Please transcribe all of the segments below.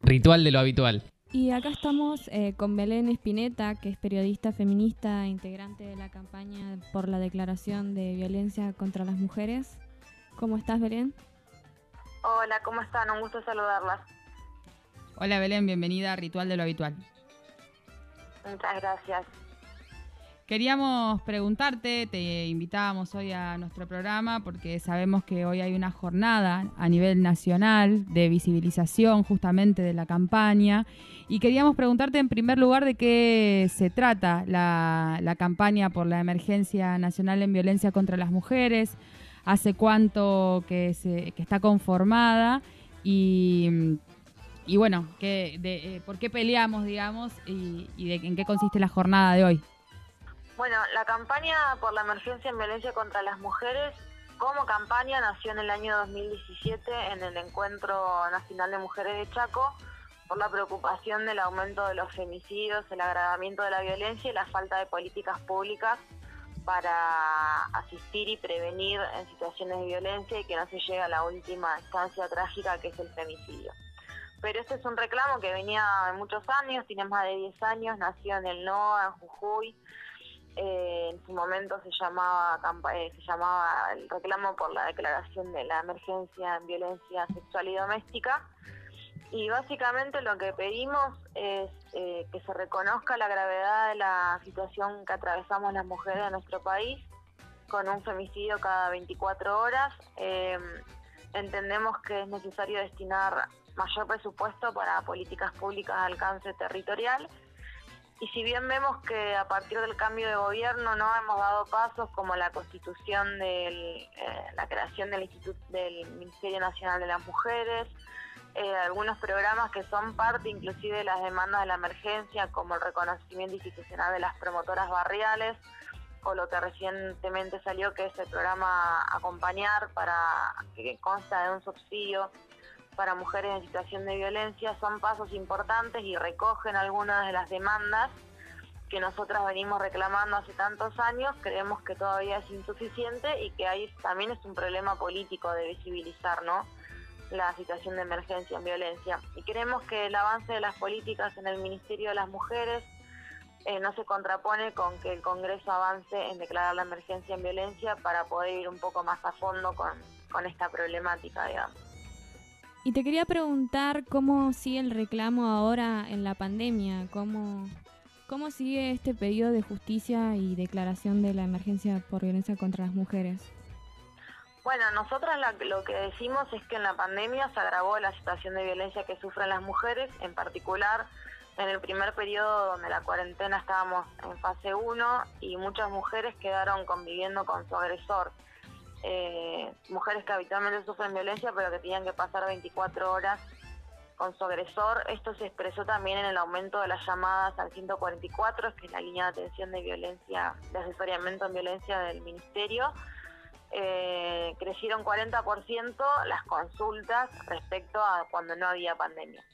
Ritual de lo habitual. Y acá estamos con Belén Spinetta, que es periodista feminista e integrante de la campaña por la declaración de violencia contra las mujeres. ¿Cómo estás, Belén? Hola, ¿cómo están? Un gusto saludarlas. Hola Belén, bienvenida a Ritual de lo Habitual. Muchas gracias. Queríamos preguntarte, te invitábamos hoy a nuestro programa porque sabemos que hoy hay una jornada a nivel nacional de visibilización justamente de la campaña y queríamos preguntarte en primer lugar de qué se trata la campaña por la emergencia nacional en violencia contra las mujeres, hace cuánto que está conformada y bueno, por qué peleamos, digamos, en qué consiste la jornada de hoy. Bueno, la campaña por la emergencia en violencia contra las mujeres, como campaña, nació en el año 2017 en el Encuentro Nacional de Mujeres de Chaco por la preocupación del aumento de los femicidios, el agravamiento de la violencia y la falta de políticas públicas para asistir y prevenir en situaciones de violencia y que no se llegue a la última instancia trágica que es el femicidio. Pero este es un reclamo que venía de muchos años, tiene más de 10 años, nació en el NOA, en Jujuy. En su momento se llamaba el reclamo por la declaración de la emergencia en violencia sexual y doméstica, y básicamente lo que pedimos es que se reconozca la gravedad de la situación que atravesamos las mujeres de nuestro país con un femicidio cada 24 horas. Entendemos que es necesario destinar mayor presupuesto para políticas públicas de alcance territorial. Y si bien vemos que a partir del cambio de gobierno no hemos dado pasos como la constitución la creación del Ministerio Nacional de las Mujeres, algunos programas que son parte inclusive de las demandas de la emergencia, como el reconocimiento institucional de las promotoras barriales, o lo que recientemente salió, que es el programa Acompañar, que consta de un subsidio para mujeres en situación de violencia, son pasos importantes y recogen algunas de las demandas que nosotras venimos reclamando hace tantos años. Creemos que todavía es insuficiente y que ahí también es un problema político de visibilizar, ¿no?, la situación de emergencia en violencia. Y creemos que el avance de las políticas en el Ministerio de las Mujeres no se contrapone con que el Congreso avance en declarar la emergencia en violencia para poder ir un poco más a fondo con esta problemática, digamos. Y te quería preguntar cómo sigue el reclamo ahora en la pandemia, cómo sigue este pedido de justicia y declaración de la emergencia por violencia contra las mujeres. Bueno, nosotras lo que decimos es que en la pandemia se agravó la situación de violencia que sufren las mujeres, en particular en el primer periodo donde la cuarentena estábamos en fase 1 y muchas mujeres quedaron conviviendo con su agresor. Mujeres que habitualmente sufren violencia pero que tenían que pasar 24 horas con su agresor. Esto se expresó también en el aumento de las llamadas al 144, que es la línea de atención de violencia, de asesoramiento en violencia del Ministerio. Crecieron 40% las consultas respecto a cuando no había pandemia.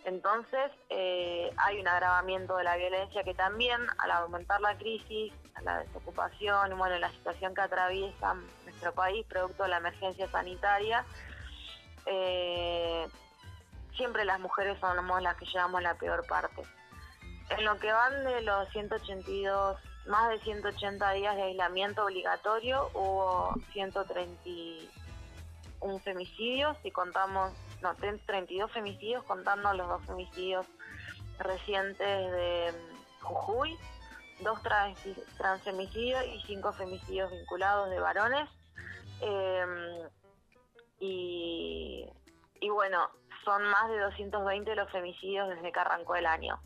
Entonces hay un agravamiento de la violencia que también, al aumentar la crisis, la desocupación, bueno, la situación que atraviesa nuestro país producto de la emergencia sanitaria, siempre las mujeres somos las que llevamos la peor parte. En lo que van de los 182, más de 180 días de aislamiento obligatorio, hubo 131 femicidios, si contamos, 32 femicidios contando los 2 femicidios recientes de Jujuy, 2 transfemicidios y 5 femicidios vinculados de varones. Y bueno, son más de 220 los femicidios desde que arrancó el año.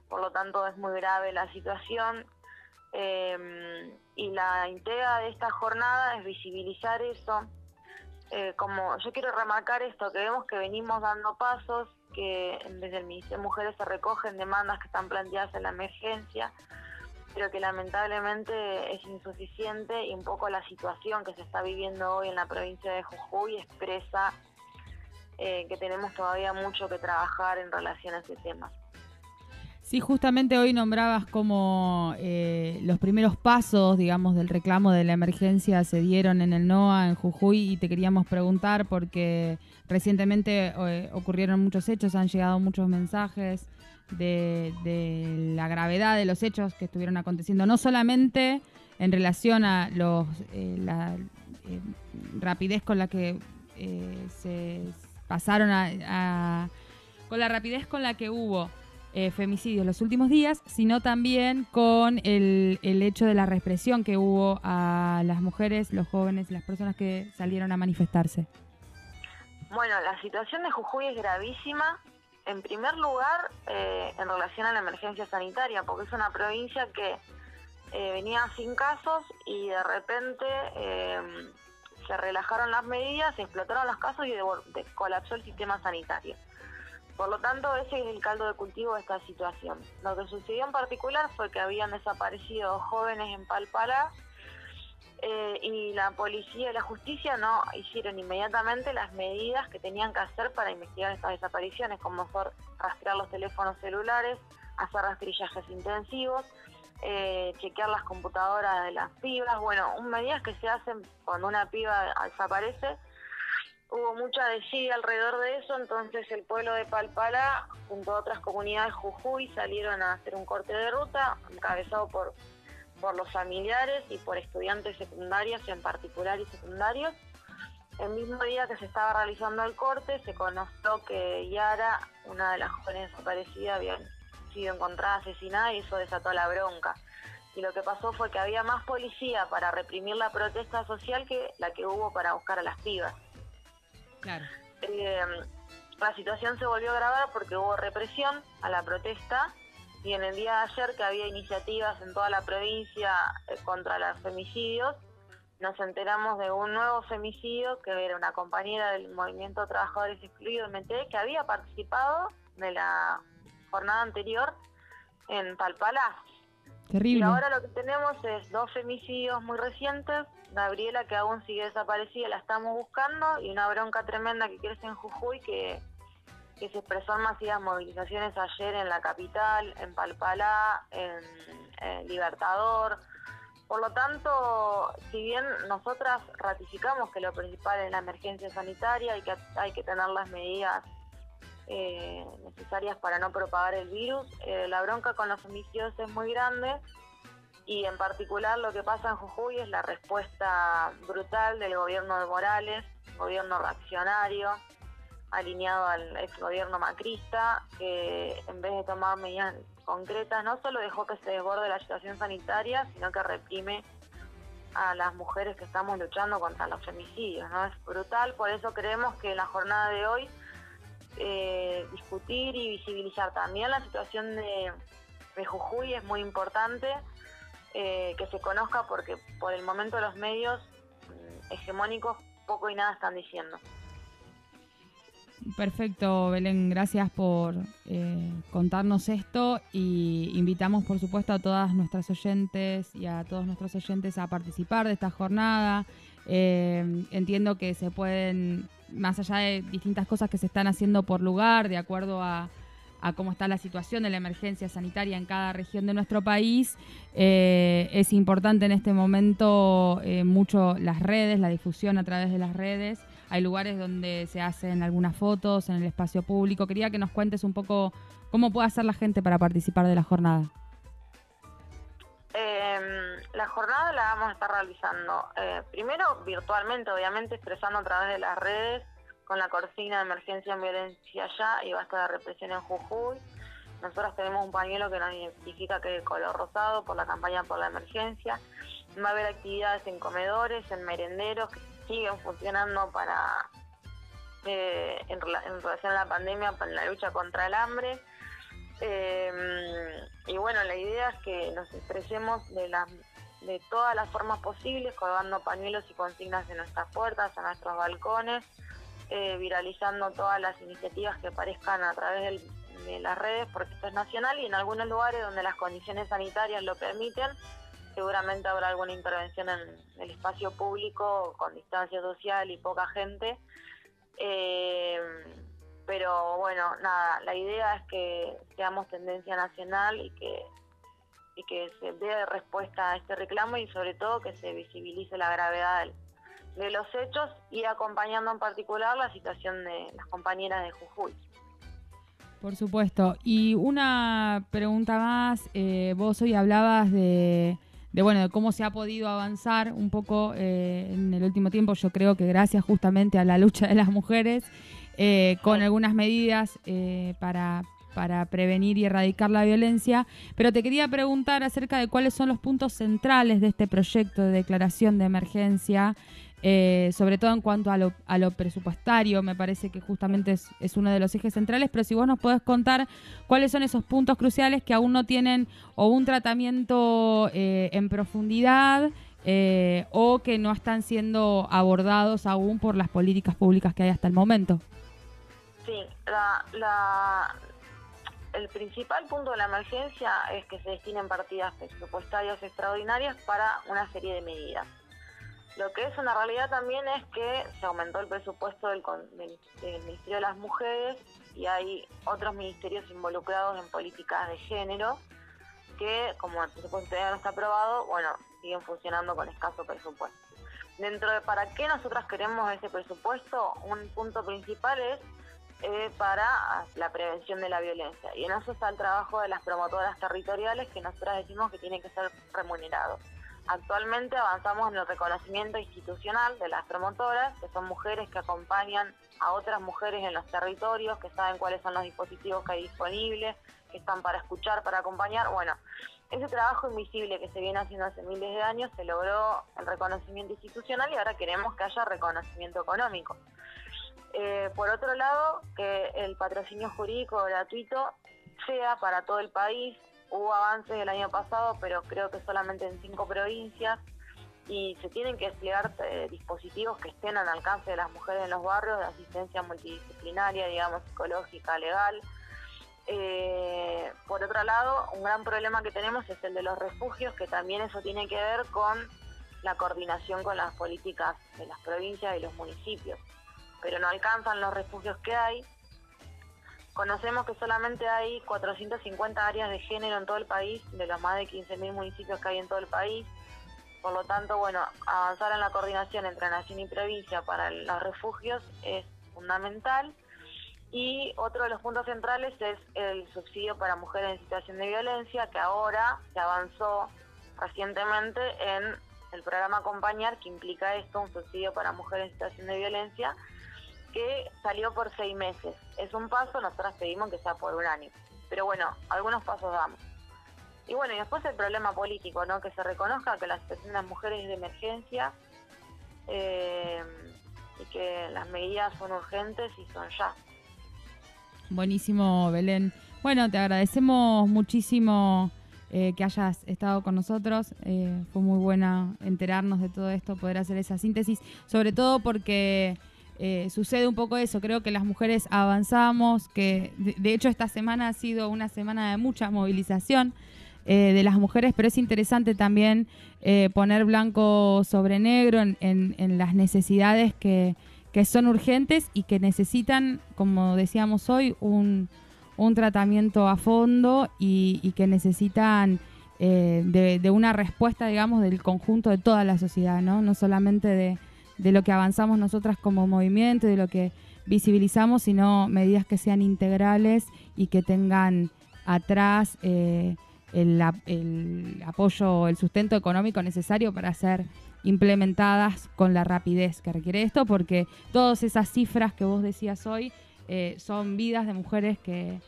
Por lo tanto, es muy grave la situación. Y la idea de esta jornada es visibilizar eso. Como yo quiero remarcar esto, que vemos que venimos dando pasos, que desde el Ministerio de Mujeres se recogen demandas que están planteadas en la emergencia, pero que lamentablemente es insuficiente, y un poco la situación que se está viviendo hoy en la provincia de Jujuy expresa que tenemos todavía mucho que trabajar en relación a ese tema. Sí, justamente hoy nombrabas como los primeros pasos, digamos, del reclamo de la emergencia se dieron en el NOA, en Jujuy, y te queríamos preguntar porque recientemente ocurrieron muchos hechos, han llegado muchos mensajes de la gravedad de los hechos que estuvieron aconteciendo, no solamente en relación a la rapidez con la que se pasaron con la rapidez con la que hubo femicidios los últimos días, sino también con el hecho de la represión que hubo a las mujeres, los jóvenes, las personas que salieron a manifestarse. Bueno, la situación de Jujuy es gravísima, en primer lugar, en relación a la emergencia sanitaria, porque es una provincia que venía sin casos y de repente se relajaron las medidas, se explotaron los casos y colapsó el sistema sanitario. Por lo tanto, ese es el caldo de cultivo de esta situación. Lo que sucedió en particular fue que habían desaparecido jóvenes en Palpalá y la policía y la justicia no hicieron inmediatamente las medidas que tenían que hacer para investigar estas desapariciones, como fue rastrear los teléfonos celulares, hacer rastrillajes intensivos, chequear las computadoras de las pibas. Bueno, medidas que se hacen cuando una piba desaparece. Hubo mucha desidia alrededor de eso, entonces el pueblo de Palpalá, junto a otras comunidades de Jujuy, salieron a hacer un corte de ruta, encabezado por los familiares y por estudiantes secundarios, en particular y secundarios. El mismo día que se estaba realizando el corte, se conoció que Yara, una de las jóvenes desaparecidas, había sido encontrada asesinada y eso desató la bronca. Y lo que pasó fue que había más policía para reprimir la protesta social que la que hubo para buscar a las pibas. Claro. La situación se volvió a agravar porque hubo represión a la protesta y en el día de ayer, que había iniciativas en toda la provincia contra los femicidios, nos enteramos de un nuevo femicidio que era una compañera del Movimiento de Trabajadores Excluidos MTE que había participado de la jornada anterior en Palpalá. Terrible. Y ahora lo que tenemos es 2 femicidios muy recientes, Gabriela, que aún sigue desaparecida, la estamos buscando, y una bronca tremenda que crece en Jujuy, que se expresó en masivas movilizaciones ayer en la capital, en Palpalá, en Libertador. Por lo tanto, si bien nosotras ratificamos que lo principal es la emergencia sanitaria y que hay que tener las medidas necesarias para no propagar el virus, la bronca con los homicidios es muy grande y en particular lo que pasa en Jujuy es la respuesta brutal del gobierno de Morales, gobierno reaccionario, alineado al ex gobierno macrista, que en vez de tomar medidas concretas no solo dejó que se desborde la situación sanitaria, sino que reprime a las mujeres que estamos luchando contra los femicidios, ¿no? Es brutal, por eso creemos que en la jornada de hoy discutir y visibilizar también la situación de Jujuy es muy importante, que se conozca, porque por el momento los medios hegemónicos poco y nada están diciendo. Perfecto, Belén, gracias por contarnos esto y invitamos por supuesto a todas nuestras oyentes y a todos nuestros oyentes a participar de esta jornada. Entiendo que se pueden, más allá de distintas cosas que se están haciendo por lugar, de acuerdo a cómo está la situación de la emergencia sanitaria en cada región de nuestro país, es importante en este momento mucho las redes, la difusión a través de las redes. Hay lugares donde se hacen algunas fotos en el espacio público. Quería que nos cuentes un poco cómo puede hacer la gente para participar de la jornada. La jornada la vamos a estar realizando primero virtualmente, obviamente, expresando a través de las redes con la consigna de emergencia en violencia ya y basta de represión en Jujuy. Nosotros tenemos un pañuelo que nos identifica que es color rosado por la campaña por la emergencia. Va a haber actividades en comedores, en merenderos que siguen funcionando para en relación a la pandemia, para la lucha contra el hambre. Y bueno, la idea es que nos expresemos de todas las formas posibles, colgando pañuelos y consignas en nuestras puertas, en nuestros balcones, viralizando todas las iniciativas que aparezcan a través de las redes, porque esto es nacional y en algunos lugares donde las condiciones sanitarias lo permiten, seguramente habrá alguna intervención en el espacio público con distancia social y poca gente. pero bueno, nada, la idea es que seamos tendencia nacional y que se dé respuesta a este reclamo y sobre todo que se visibilice la gravedad de los hechos y acompañando en particular la situación de las compañeras de Jujuy. Por supuesto. Y una pregunta más, vos hoy hablabas de cómo se ha podido avanzar un poco en el último tiempo. Yo creo que gracias justamente a la lucha de las mujeres, con algunas medidas para prevenir y erradicar la violencia. Pero te quería preguntar acerca de cuáles son los puntos centrales de este proyecto de declaración de emergencia, sobre todo en cuanto a lo presupuestario. Me parece que justamente es uno de los ejes centrales, pero si vos nos podés contar cuáles son esos puntos cruciales que aún no tienen o un tratamiento en profundidad o que no están siendo abordados aún por las políticas públicas que hay hasta el momento. Sí, el principal punto de la emergencia es que se destinen partidas presupuestarias extraordinarias para una serie de medidas. Lo que es una realidad también es que se aumentó el presupuesto del Ministerio de las Mujeres y hay otros ministerios involucrados en políticas de género que, como el presupuesto todavía no está aprobado, bueno, siguen funcionando con escaso presupuesto. Dentro de para qué nosotras queremos ese presupuesto, un punto principal es para la prevención de la violencia. Y en eso está el trabajo de las promotoras territoriales, que nosotras decimos que tiene que ser remunerado. Actualmente avanzamos en el reconocimiento institucional de las promotoras, que son mujeres que acompañan a otras mujeres en los territorios, que saben cuáles son los dispositivos que hay disponibles, que están para escuchar, para acompañar. Bueno, ese trabajo invisible que se viene haciendo hace miles de años, se logró el reconocimiento institucional y ahora queremos que haya reconocimiento económico. Por otro lado, que el patrocinio jurídico gratuito sea para todo el país. Hubo avances el año pasado, pero creo que solamente en 5 provincias, y se tienen que desplegar dispositivos que estén al alcance de las mujeres en los barrios, de asistencia multidisciplinaria, digamos, psicológica, legal. Por otro lado, un gran problema que tenemos es el de los refugios, que también eso tiene que ver con la coordinación con las políticas de las provincias y los municipios, pero no alcanzan los refugios que hay. Conocemos que solamente hay 450 áreas de género en todo el país, de los más de 15.000 municipios que hay en todo el país. Por lo tanto, bueno, avanzar en la coordinación entre nación y provincia para los refugios es fundamental. Y otro de los puntos centrales es el subsidio para mujeres en situación de violencia, que ahora se avanzó recientemente en el programa Acompañar, que implica esto, un subsidio para mujeres en situación de violencia, que salió por 6 meses. Es un paso, nosotros pedimos que sea por un año. Pero bueno, algunos pasos damos. Y bueno, y después el problema político, ¿no? Que se reconozca que la situación de las mujeres es de emergencia y que las medidas son urgentes y son ya. Buenísimo, Belén. Bueno, te agradecemos muchísimo que hayas estado con nosotros. Fue muy buena enterarnos de todo esto, poder hacer esa síntesis, sobre todo porque sucede un poco eso. Creo que las mujeres avanzamos, que de hecho esta semana ha sido una semana de mucha movilización de las mujeres, pero es interesante también poner blanco sobre negro en las necesidades que son urgentes y que necesitan, como decíamos hoy, un tratamiento a fondo y que necesitan de una respuesta, digamos, del conjunto de toda la sociedad, ¿no? No solamente de lo que avanzamos nosotras como movimiento, de lo que visibilizamos, sino medidas que sean integrales y que tengan atrás el apoyo, el sustento económico necesario para ser implementadas con la rapidez que requiere esto, porque todas esas cifras que vos decías hoy son vidas de mujeres que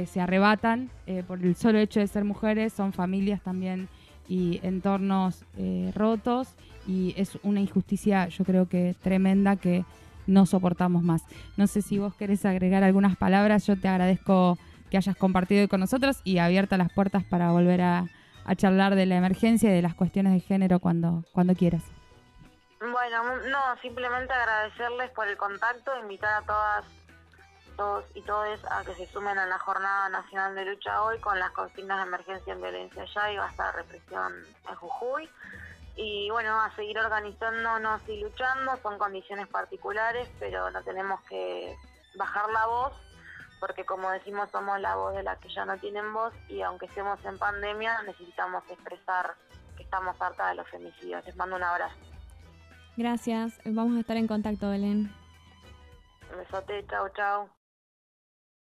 se arrebatan por el solo hecho de ser mujeres, son familias también y entornos rotos, y es una injusticia, yo creo que tremenda, que no soportamos más. No sé si vos querés agregar algunas palabras. Yo te agradezco que hayas compartido hoy con nosotros y abiertas las puertas para volver a charlar de la emergencia y de las cuestiones de género cuando quieras. Bueno, no, simplemente agradecerles por el contacto, invitar a todos y todes a que se sumen a la Jornada Nacional de Lucha hoy con las consignas de emergencia en violencia ya y basta de represión en Jujuy. Y bueno, a seguir organizándonos y luchando, son condiciones particulares, pero no tenemos que bajar la voz, porque como decimos, somos la voz de las que ya no tienen voz, y aunque estemos en pandemia, necesitamos expresar que estamos hartas de los femicidios. Les mando un abrazo. Gracias, vamos a estar en contacto, Belén. Un besote, chau, chau.